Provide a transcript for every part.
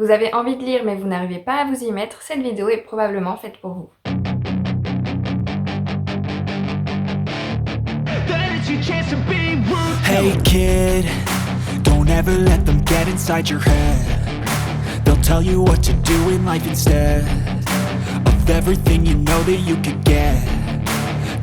Vous avez envie de lire mais vous n'arrivez pas à vous y mettre, cette vidéo est probablement faite pour vous. Hey kid, don't ever let them get inside your head. They'll tell you what to do in life instead of everything you know that you could get.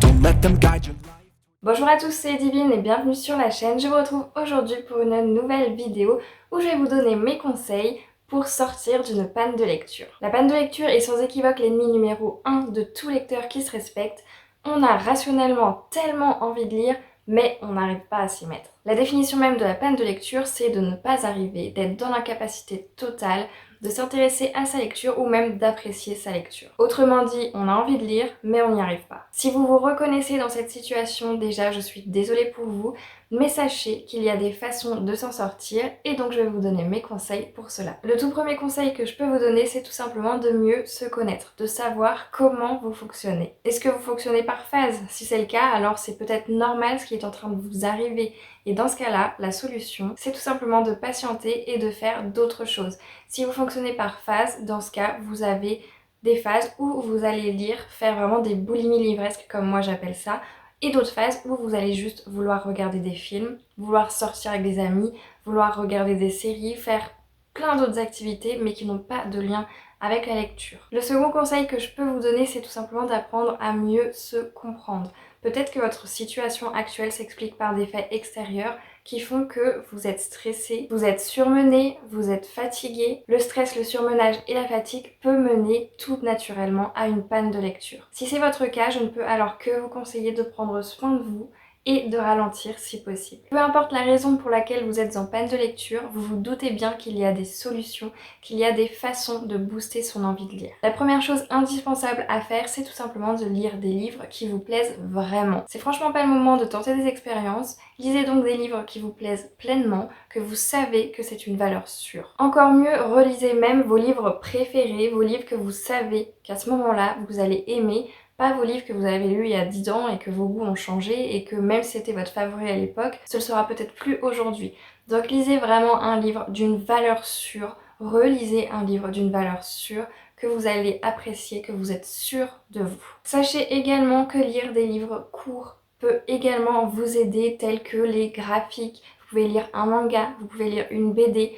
Don't let them guide your life. Bonjour à tous, c'est Divine et bienvenue sur la chaîne. Je vous retrouve aujourd'hui pour une nouvelle vidéo où je vais vous donner mes conseils pour sortir d'une panne de lecture. La panne de lecture est sans équivoque l'ennemi numéro 1 de tout lecteur qui se respecte. On a rationnellement tellement envie de lire, mais on n'arrive pas à s'y mettre. La définition même de la panne de lecture, c'est de ne pas arriver, d'être dans l'incapacité totale de s'intéresser à sa lecture ou même d'apprécier sa lecture. Autrement dit, on a envie de lire, mais on n'y arrive pas. Si vous vous reconnaissez dans cette situation, déjà, je suis désolée pour vous, mais sachez qu'il y a des façons de s'en sortir et donc je vais vous donner mes conseils pour cela. Le tout premier conseil que je peux vous donner, c'est tout simplement de mieux se connaître, de savoir comment vous fonctionnez. Est-ce que vous fonctionnez par phase? Si c'est le cas, alors c'est peut-être normal ce qui est en train de vous arriver. Et dans ce cas-là, la solution, c'est tout simplement de patienter et de faire d'autres choses. Si vous fonctionnez par phase, dans ce cas, vous avez des phases où vous allez lire, faire vraiment des boulimies livresques comme moi j'appelle ça, et d'autres phases où vous allez juste vouloir regarder des films, vouloir sortir avec des amis, vouloir regarder des séries, faire plein d'autres activités mais qui n'ont pas de lien avec la lecture. Le second conseil que je peux vous donner, c'est tout simplement d'apprendre à mieux se comprendre. Peut-être que votre situation actuelle s'explique par des faits extérieurs qui font que vous êtes stressé, vous êtes surmené, vous êtes fatigué. Le stress, le surmenage et la fatigue peut mener tout naturellement à une panne de lecture. Si c'est votre cas, je ne peux alors que vous conseiller de prendre soin de vous et de ralentir si possible. Peu importe la raison pour laquelle vous êtes en panne de lecture, vous vous doutez bien qu'il y a des solutions, qu'il y a des façons de booster son envie de lire. La première chose indispensable à faire, c'est tout simplement de lire des livres qui vous plaisent vraiment. C'est franchement pas le moment de tenter des expériences, lisez donc des livres qui vous plaisent pleinement, que vous savez que c'est une valeur sûre. Encore mieux, relisez même vos livres préférés, vos livres que vous savez qu'à ce moment-là, vous allez aimer, pas vos livres que vous avez lus il y a 10 ans et que vos goûts ont changé et que même si c'était votre favori à l'époque, ce ne sera peut-être plus aujourd'hui. Donc lisez vraiment un livre d'une valeur sûre, relisez un livre d'une valeur sûre que vous allez apprécier, que vous êtes sûr de vous. Sachez également que lire des livres courts peut également vous aider, tels que les graphiques. Vous pouvez lire un manga, vous pouvez lire une BD.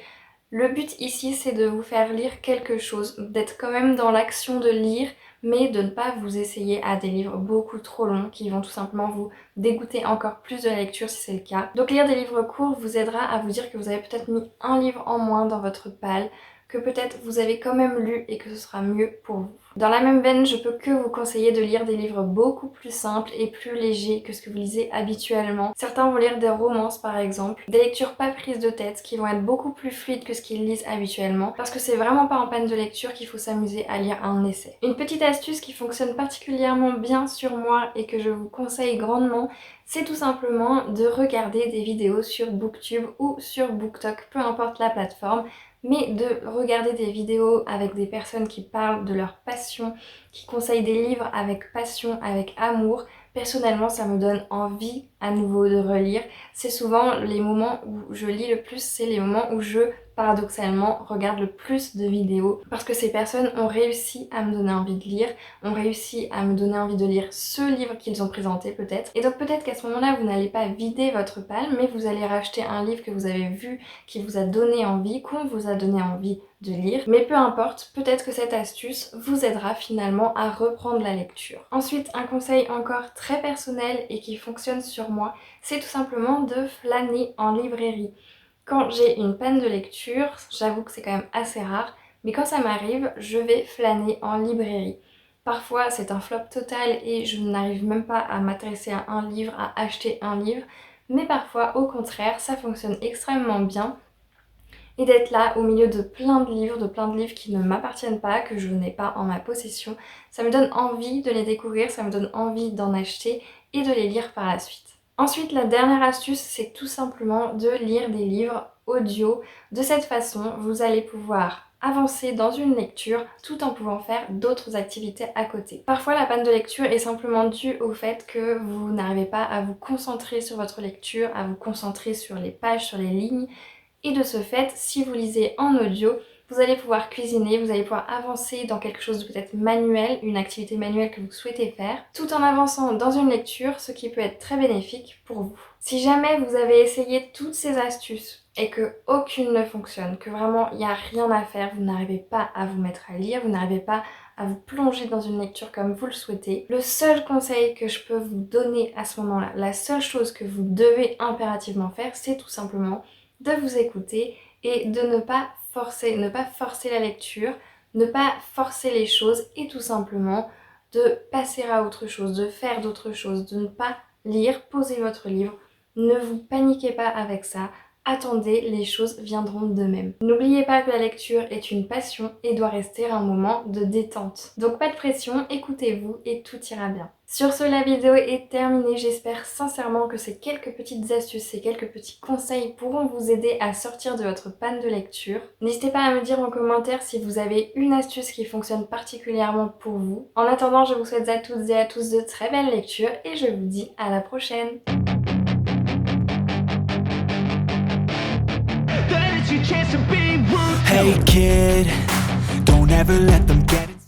Le but ici, c'est de vous faire lire quelque chose, d'être quand même dans l'action de lire, mais de ne pas vous essayer à des livres beaucoup trop longs qui vont tout simplement vous dégoûter encore plus de la lecture si c'est le cas. Donc lire des livres courts vous aidera à vous dire que vous avez peut-être mis un livre en moins dans votre palle, que peut-être vous avez quand même lu et que ce sera mieux pour vous. Dans la même veine, je peux que vous conseiller de lire des livres beaucoup plus simples et plus légers que ce que vous lisez habituellement. Certains vont lire des romances par exemple, des lectures pas prises de tête qui vont être beaucoup plus fluides que ce qu'ils lisent habituellement parce que c'est vraiment pas en panne de lecture qu'il faut s'amuser à lire un essai. Une petite astuce qui fonctionne particulièrement bien sur moi et que je vous conseille grandement, c'est tout simplement de regarder des vidéos sur Booktube ou sur BookTok, peu importe la plateforme, mais de regarder des vidéos avec des personnes qui parlent de leur passion, qui conseillent des livres avec passion, avec amour. Personnellement, ça me donne envie à nouveau de relire. C'est souvent les moments où je lis le plus, c'est les moments où je, paradoxalement, regarde le plus de vidéos parce que ces personnes ont réussi à me donner envie de lire, ont réussi à me donner envie de lire ce livre qu'ils ont présenté peut-être. Et donc peut-être qu'à ce moment-là, vous n'allez pas vider votre palle, mais vous allez racheter un livre que vous avez vu, qui vous a donné envie, qu'on vous a donné envie de lire. Mais peu importe, peut-être que cette astuce vous aidera finalement à reprendre la lecture. Ensuite, un conseil encore très personnel et qui fonctionne sur moi, c'est tout simplement de flâner en librairie. Quand j'ai une panne de lecture, j'avoue que c'est quand même assez rare, mais quand ça m'arrive, je vais flâner en librairie. Parfois c'est un flop total et je n'arrive même pas à m'intéresser à un livre, à acheter un livre, mais parfois au contraire ça fonctionne extrêmement bien. Et d'être là au milieu de plein de livres qui ne m'appartiennent pas, que je n'ai pas en ma possession, ça me donne envie de les découvrir, ça me donne envie d'en acheter et de les lire par la suite. Ensuite, la dernière astuce, c'est tout simplement de lire des livres audio. De cette façon, vous allez pouvoir avancer dans une lecture tout en pouvant faire d'autres activités à côté. Parfois, la panne de lecture est simplement due au fait que vous n'arrivez pas à vous concentrer sur votre lecture, à vous concentrer sur les pages, sur les lignes. Et de ce fait, si vous lisez en audio, vous allez pouvoir cuisiner, vous allez pouvoir avancer dans quelque chose de peut-être manuel, une activité manuelle que vous souhaitez faire, tout en avançant dans une lecture, ce qui peut être très bénéfique pour vous. Si jamais vous avez essayé toutes ces astuces et que aucune ne fonctionne, que vraiment il n'y a rien à faire, vous n'arrivez pas à vous mettre à lire, vous n'arrivez pas à vous plonger dans une lecture comme vous le souhaitez, le seul conseil que je peux vous donner à ce moment-là, la seule chose que vous devez impérativement faire, c'est tout simplement de vous écouter et de ne pas forcer la lecture, ne pas forcer les choses et tout simplement de passer à autre chose, de faire d'autres choses, de ne pas lire, posez votre livre, ne vous paniquez pas avec ça. Attendez, les choses viendront d'eux-mêmes. N'oubliez pas que la lecture est une passion et doit rester un moment de détente. Donc pas de pression, écoutez-vous et tout ira bien. Sur ce, la vidéo est terminée. J'espère sincèrement que ces quelques petites astuces, ces quelques petits conseils pourront vous aider à sortir de votre panne de lecture. N'hésitez pas à me dire en commentaire si vous avez une astuce qui fonctionne particulièrement pour vous. En attendant, je vous souhaite à toutes et à tous de très belles lectures et je vous dis à la prochaine. Hey kid, don't ever let them get